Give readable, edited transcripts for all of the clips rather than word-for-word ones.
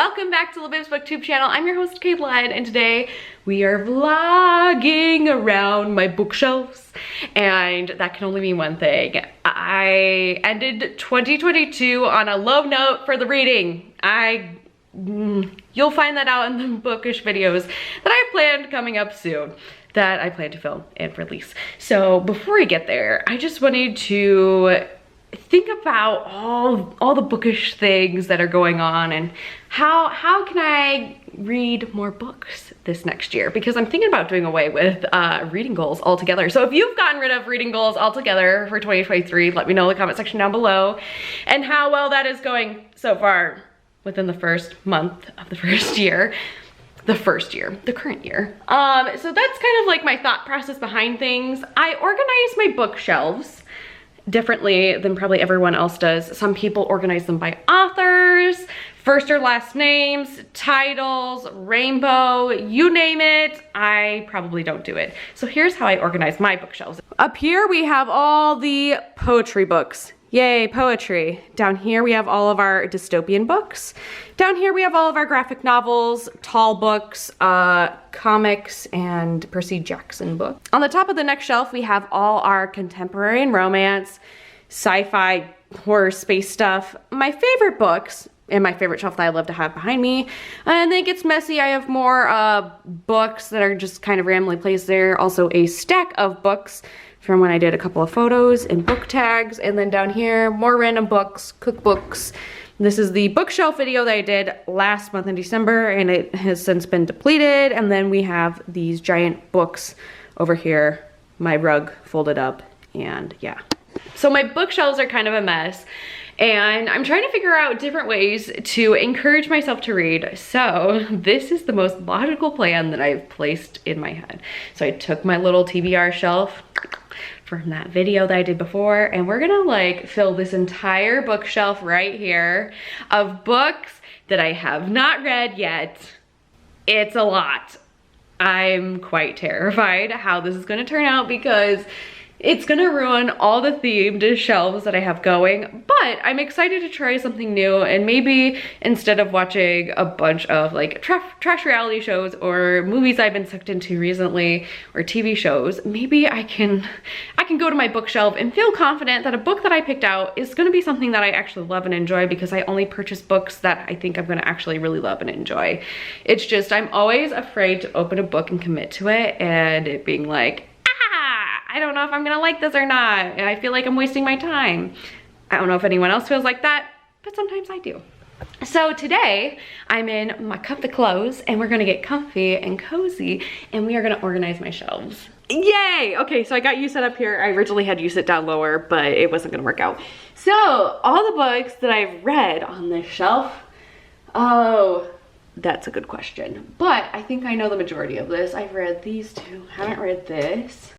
Welcome back to Libib's booktube channel. I'm your host Caitlin, and today we are vlogging around my bookshelves, and that can only mean one thing. I ended 2022 on a low note for the reading. You'll find that out in the bookish videos that I have planned coming up soon, that I plan to film and release. So before we get there, I just wanted to think about all the bookish things that are going on and how can I read more books this next year, because I'm thinking about doing away with reading goals altogether. So if you've gotten rid of reading goals altogether for 2023, let me know in the comment section down below and how well that is going so far within the first month of the current year. So that's kind of like my thought process behind things. I organize my bookshelves differently than probably everyone else does. Some people organize them by authors, first or last names, titles, rainbow, you name it. I probably don't do it. So here's how I organize my bookshelves. Up here we have all the poetry books. Yay, poetry. Down here we have all of our dystopian books. Down here we have all of our graphic novels, tall books, comics, and Percy Jackson books. On the top of the next shelf we have all our contemporary and romance, sci-fi, horror, space stuff. My favorite books, and my favorite shelf that I love to have behind me. And then it gets messy. I have more books that are just kind of randomly placed there. Also a stack of books from when I did a couple of photos and book tags. And then down here, more random books, cookbooks. This is the bookshelf video that I did last month in December, and it has since been depleted. And then we have these giant books over here, my rug folded up, and yeah. So my bookshelves are kind of a mess, and I'm trying to figure out different ways to encourage myself to read. So this is the most logical plan that I've placed in my head. So I took my little TBR shelf from that video that I did before, and we're gonna like fill this entire bookshelf right here of books that I have not read yet. It's a lot. I'm quite terrified how this is gonna turn out, because it's gonna ruin all the themed shelves that I have going, but I'm excited to try something new. And maybe instead of watching a bunch of like trash reality shows or movies I've been sucked into recently, or TV shows, maybe I can go to my bookshelf and feel confident that a book that I picked out is gonna be something that I actually love and enjoy, because I only purchase books that I think I'm gonna actually really love and enjoy. It's just, I'm always afraid to open a book and commit to it, and it being like, I don't know if I'm gonna like this or not, and I feel like I'm wasting my time. I don't know if anyone else feels like that, but sometimes I do. So today, I'm in my comfy clothes, and we're gonna get comfy and cozy, and we are gonna organize my shelves. Yay! Okay, so I got you set up here. I originally had you sit down lower, but it wasn't gonna work out. So, all the books that I've read on this shelf, oh, that's a good question. But I think I know the majority of this. I've read these two, haven't read this.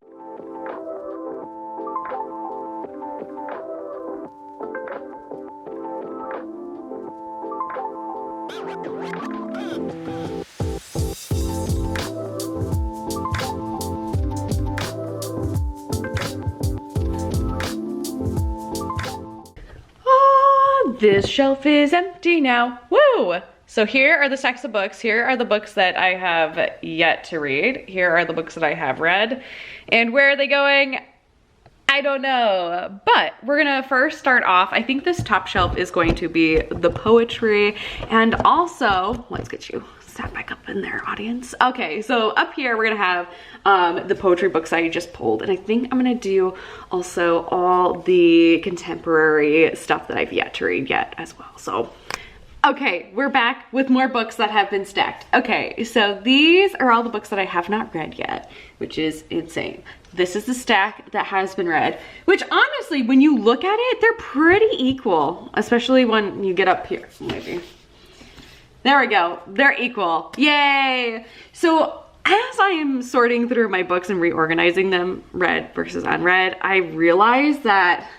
This shelf is empty now. Woo! So here are the stacks of books. Here are the books that I have yet to read. Here are the books that I have read. And where are they going? I don't know. But we're gonna first start off. I think this top shelf is going to be the poetry, and also, let's get you sat back up in there, audience. Okay, so up here we're gonna have the poetry books I just pulled, and I think I'm gonna do also all the contemporary stuff that I've yet to read yet as well. So okay, we're back with more books that have been stacked. Okay, so these are all the books that I have not read yet, which is insane. This is the stack that has been read, which honestly, when you look at it, they're pretty equal, especially when you get up here, maybe. There we go, they're equal, yay! So as I am sorting through my books and reorganizing them, read versus unread, I realized that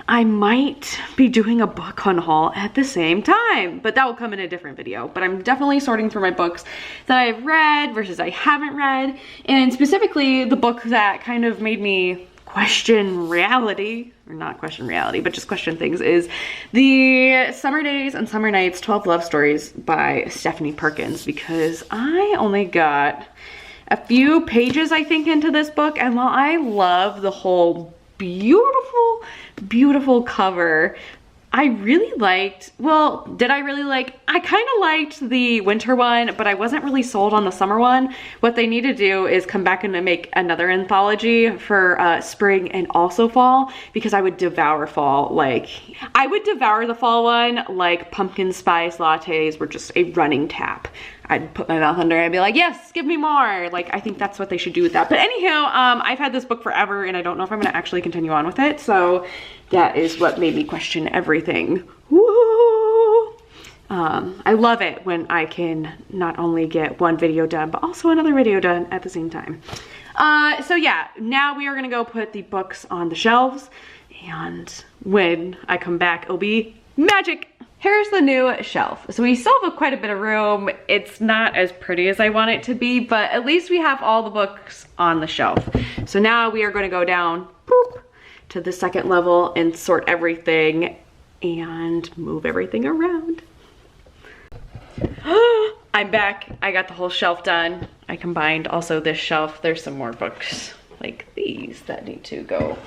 I might be doing a book haul at the same time, but that will come in a different video. But I'm definitely sorting through my books that I've read versus I haven't read, and specifically the book that kind of made me question reality, or not question reality, but just question things, is the Summer Days and Summer Nights 12 Love Stories by Stephanie Perkins, because I only got a few pages, I think, into this book, and while I love the whole beautiful, beautiful cover, I really liked, well, did I really like, I kind of liked the winter one, but I wasn't really sold on the summer one. What they need to do is come back and make another anthology for spring and also fall, because I would devour fall. Like, I would devour the fall one like pumpkin spice lattes were just a running tap. I'd put my mouth under it and be like, yes, give me more. Like, I think that's what they should do with that. But anyhow, I've had this book forever and I don't know if I'm gonna actually continue on with it. So that is what made me question everything. Woo! I love it when I can not only get one video done, but also another video done at the same time. So yeah, now we are gonna go put the books on the shelves, and when I come back, it'll be magic. Here's the new shelf. So we still have quite a bit of room. It's not as pretty as I want it to be, but at least we have all the books on the shelf. So now we are going to go down, boop, to the second level and sort everything and move everything around. I'm back. I got the whole shelf done. I combined also this shelf. There's some more books like these that need to go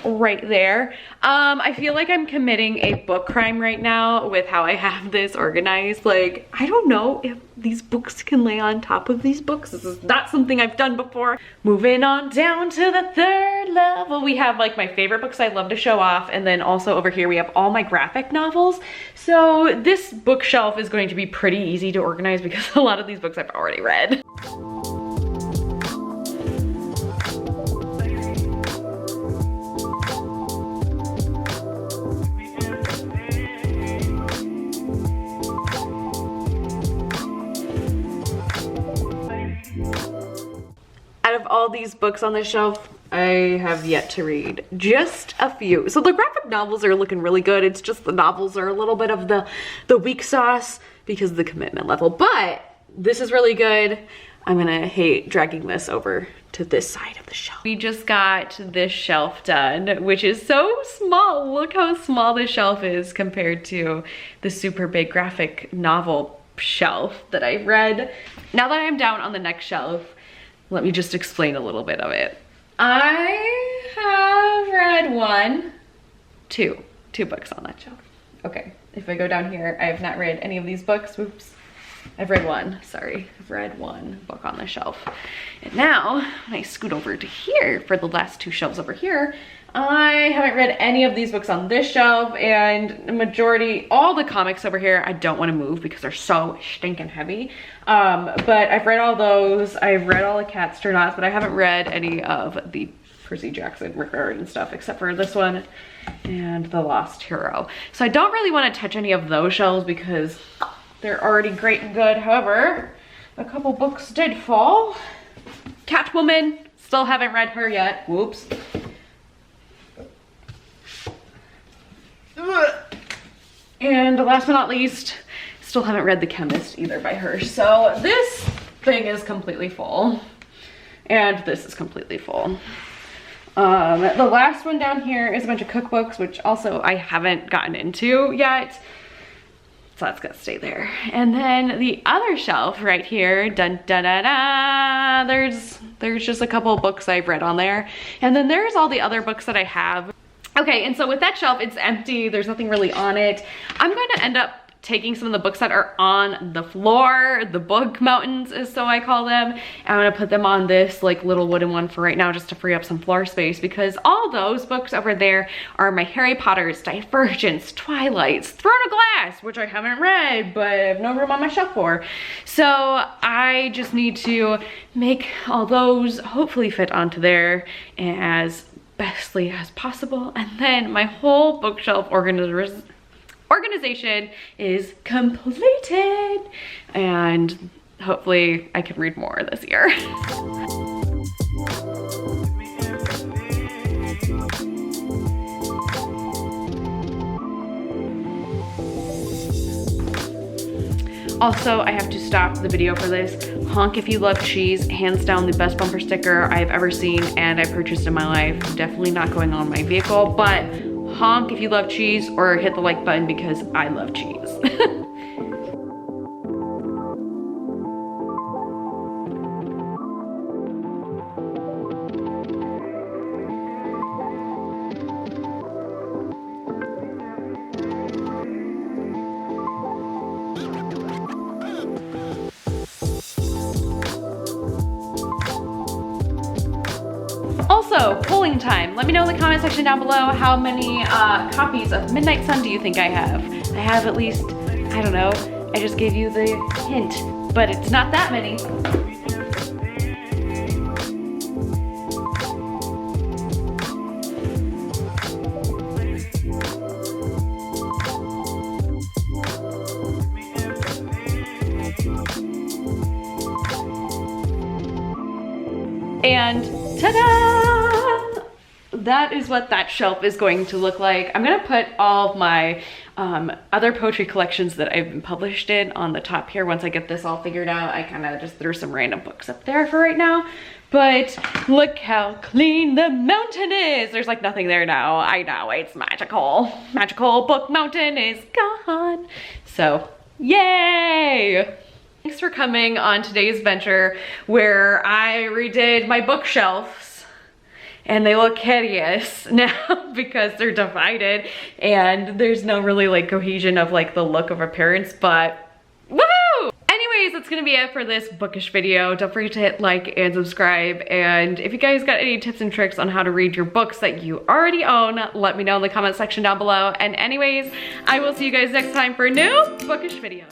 right there. I feel like I'm committing a book crime right now with how I have this organized. Like, I don't know if these books can lay on top of these books. This is not something I've done before. Moving on down to the third level, we have like my favorite books I love to show off, and then also over here we have all my graphic novels. So this bookshelf is going to be pretty easy to organize because a lot of these books I've already read. Out of all these books on the shelf, I have yet to read just a few. So the graphic novels are looking really good. It's just the novels are a little bit of the weak sauce because of the commitment level. But this is really good. I'm gonna hate dragging this over to this side of the shelf. We just got this shelf done, which is so small. Look how small this shelf is compared to the super big graphic novel shelf that I read. Now that I'm down on the next shelf, let me just explain a little bit of it. I have read two books on that shelf. Okay, if I go down here, I have not read any of these books. Oops, I've read one, sorry. I've read one book on the shelf. And now, when I scoot over to here for the last two shelves over here, I haven't read any of these books on this shelf, and the majority, all the comics over here, I don't want to move because they're so stinking heavy. But I've read all those. I've read all the Cat Sternauts, but I haven't read any of the Percy Jackson, Rick Riordan stuff, except for this one and The Lost Hero. So I don't really want to touch any of those shelves because they're already great and good. However, a couple books did fall. Catwoman, still haven't read her yet. Whoops. And last but not least, still haven't read The Chemist either by her. So this thing is completely full. And this is completely full. The last one down here is a bunch of cookbooks, which also I haven't gotten into yet. So that's gonna stay there. And then the other shelf right here, dun da da da, there's just a couple of books I've read on there. And then there's all the other books that I have. Okay, and so with that shelf, it's empty. There's nothing really on it. I'm going to end up taking some of the books that are on the floor, the book mountains is so I call them. I'm going to put them on this like little wooden one for right now just to free up some floor space, because all those books over there are my Harry Potters, Divergents, Twilights, Throne of Glass, which I haven't read, but I have no room on my shelf for. So I just need to make all those hopefully fit onto there as bestly as possible, and then my whole bookshelf organization is completed, and hopefully I can read more this year. Also, I have to stop the video for this. Honk if you love cheese, hands down the best bumper sticker I've ever seen and I purchased in my life. Definitely not going on my vehicle, but honk if you love cheese or hit the like button because I love cheese. Also, polling time. Let me know in the comment section down below how many copies of Midnight Sun do you think I have? I have at least, I don't know, I just gave you the hint, but it's not that many. And ta-da! That is what that shelf is going to look like. I'm gonna put all of my other poetry collections that I've been published in on the top here once I get this all figured out. I kind of just threw some random books up there for right now. But look how clean the mountain is. There's like nothing there now. I know, it's magical. Magical book mountain is gone. So, yay! Thanks for coming on today's venture where I redid my bookshelves and they look hideous now because they're divided and there's no really like cohesion of like the look of appearance, but woohoo! Anyways, that's gonna be it for this bookish video. Don't forget to hit like and subscribe, and if you guys got any tips and tricks on how to read your books that you already own, let me know in the comment section down below. And anyways, I will see you guys next time for a new bookish video.